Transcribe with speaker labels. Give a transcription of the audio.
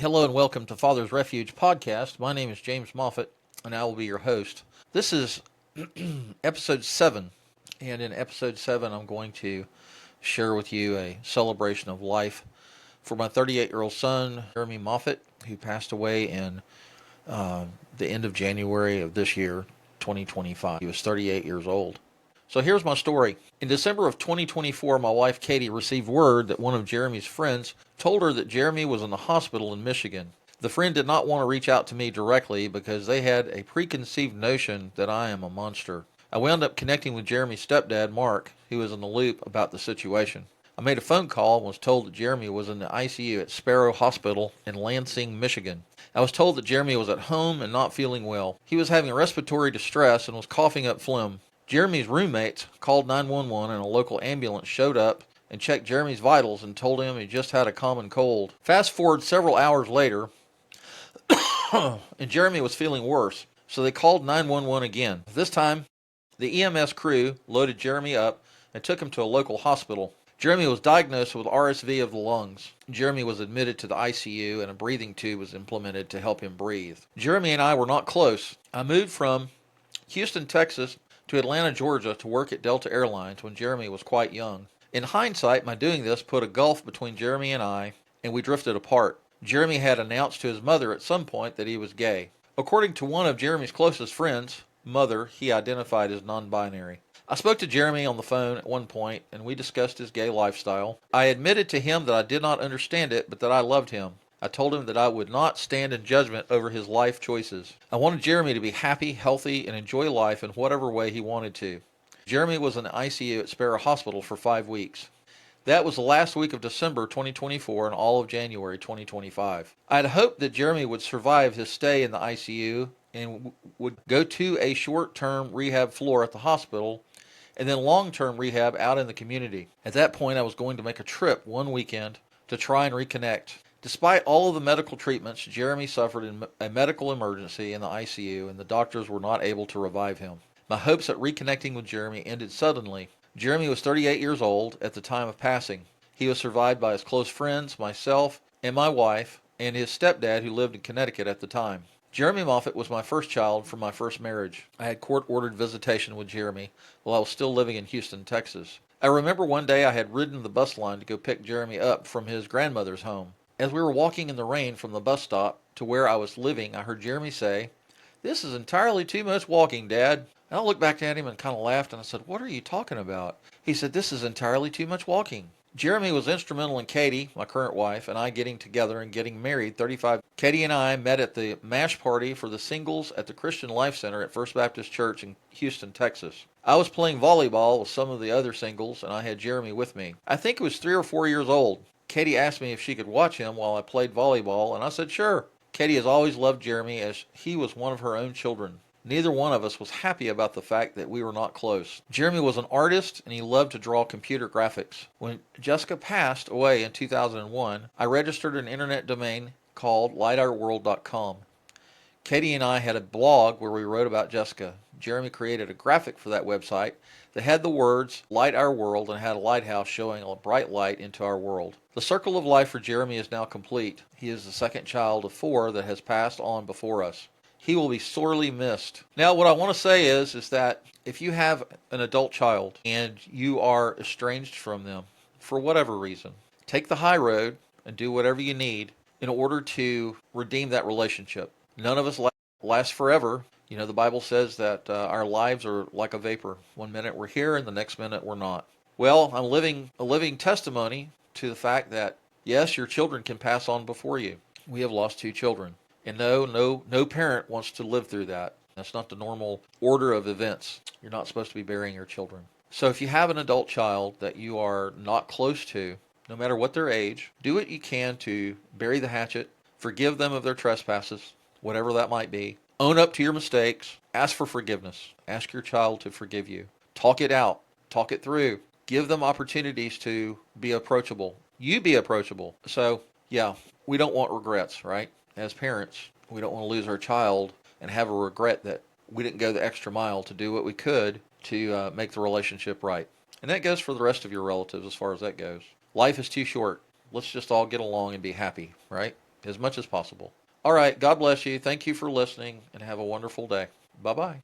Speaker 1: Hello and welcome to Father's Refuge podcast. My name is James Moffitt, and I will be your host. This is episode 7, and in episode 7, I'm going to share with you a celebration of life for my 38-year-old son, Jeremy Moffitt, who passed away in the end of January of this year, 2025. He was 38 years old. So here's my story. In December of 2024, my wife Katie received word that one of Jeremy's friends told her that Jeremy was in the hospital in Michigan. The friend did not want to reach out to me directly because they had a preconceived notion that I am a monster. I wound up connecting with Jeremy's stepdad, Mark, who was in the loop about the situation. I made a phone call and was told that Jeremy was in the ICU at Sparrow Hospital in Lansing, Michigan. I was told that Jeremy was at home and not feeling well. He was having respiratory distress and was coughing up phlegm. Jeremy's roommates called 911 and a local ambulance showed up and checked Jeremy's vitals and told him he just had a common cold. Fast forward several hours later, and Jeremy was feeling worse, so they called 911 again. This time, the EMS crew loaded Jeremy up and took him to a local hospital. Jeremy was diagnosed with RSV of the lungs. Jeremy was admitted to the ICU and a breathing tube was implemented to help him breathe. Jeremy and I were not close. I moved from Houston, Texas to Atlanta, Georgia to work at Delta Airlines when Jeremy was quite young. In hindsight, my doing this put a gulf between Jeremy and I, and we drifted apart. Jeremy had announced to his mother at some point that he was gay. According to one of Jeremy's closest friends, mother, he identified as non-binary. I spoke to Jeremy on the phone at one point, and we discussed his gay lifestyle. I admitted to him that I did not understand it, but that I loved him. I told him that I would not stand in judgment over his life choices. I wanted Jeremy to be happy, healthy, and enjoy life in whatever way he wanted to. Jeremy was in the ICU at Sparrow Hospital for 5 weeks. That was the last week of December 2024 and all of January 2025. I had hoped that Jeremy would survive his stay in the ICU and would go to a short-term rehab floor at the hospital and then long-term rehab out in the community. At that point, I was going to make a trip one weekend to try and reconnect. Despite all of the medical treatments, Jeremy suffered a medical emergency in the ICU, and the doctors were not able to revive him. My hopes at reconnecting with Jeremy ended suddenly. Jeremy was 38 years old at the time of passing. He was survived by his close friends, myself, and my wife, and his stepdad who lived in Connecticut at the time. Jeremy Moffitt was my first child from my first marriage. I had court-ordered visitation with Jeremy while I was still living in Houston, Texas. I remember one day I had ridden the bus line to go pick Jeremy up from his grandmother's home. As we were walking in the rain from the bus stop to where I was living, I heard Jeremy say, "This is entirely too much walking, Dad." And I looked back at him and kind of laughed, and I said, "What are you talking about?" He said, "This is entirely too much walking." Jeremy was instrumental in Katie, my current wife, and I getting together and getting married 35. Katie and I met at the MASH party for the singles at the Christian Life Center at First Baptist Church in Houston, Texas. I was playing volleyball with some of the other singles, and I had Jeremy with me. I think he was 3 or 4 years old. Katie asked me if she could watch him while I played volleyball, and I said sure. Katie has always loved Jeremy as he was one of her own children. Neither one of us was happy about the fact that we were not close. Jeremy was an artist, and he loved to draw computer graphics. When Jessica passed away in 2001, I registered an internet domain called lightourworld.com. Katie and I had a blog where we wrote about Jessica. Jeremy created a graphic for that website that had the words "Light Our World" and had a lighthouse showing a bright light into our world. The circle of life for Jeremy is now complete. He is the second child of 4 that has passed on before us. He will be sorely missed. Now, what I want to say is that if you have an adult child and you are estranged from them for whatever reason, take the high road and do whatever you need in order to redeem that relationship. None of us last forever. You know, the Bible says that our lives are like a vapor. One minute we're here and the next minute we're not. Well, I'm living a living testimony to the fact that, yes, your children can pass on before you. We have lost 2 children. And no parent wants to live through that. That's not the normal order of events. You're not supposed to be burying your children. So if you have an adult child that you are not close to, no matter what their age, do what you can to bury the hatchet, forgive them of their trespasses, whatever that might be. Own up to your mistakes. Ask for forgiveness. Ask your child to forgive you. Talk it out. Talk it through. Give them opportunities to be approachable. You be approachable. So, yeah, we don't want regrets, right? As parents, we don't want to lose our child and have a regret that we didn't go the extra mile to do what we could to make the relationship right. And that goes for the rest of your relatives as far as that goes. Life is too short. Let's just all get along and be happy, right? as much as possible. All right. God bless you. Thank you for listening and have a wonderful day. Bye bye.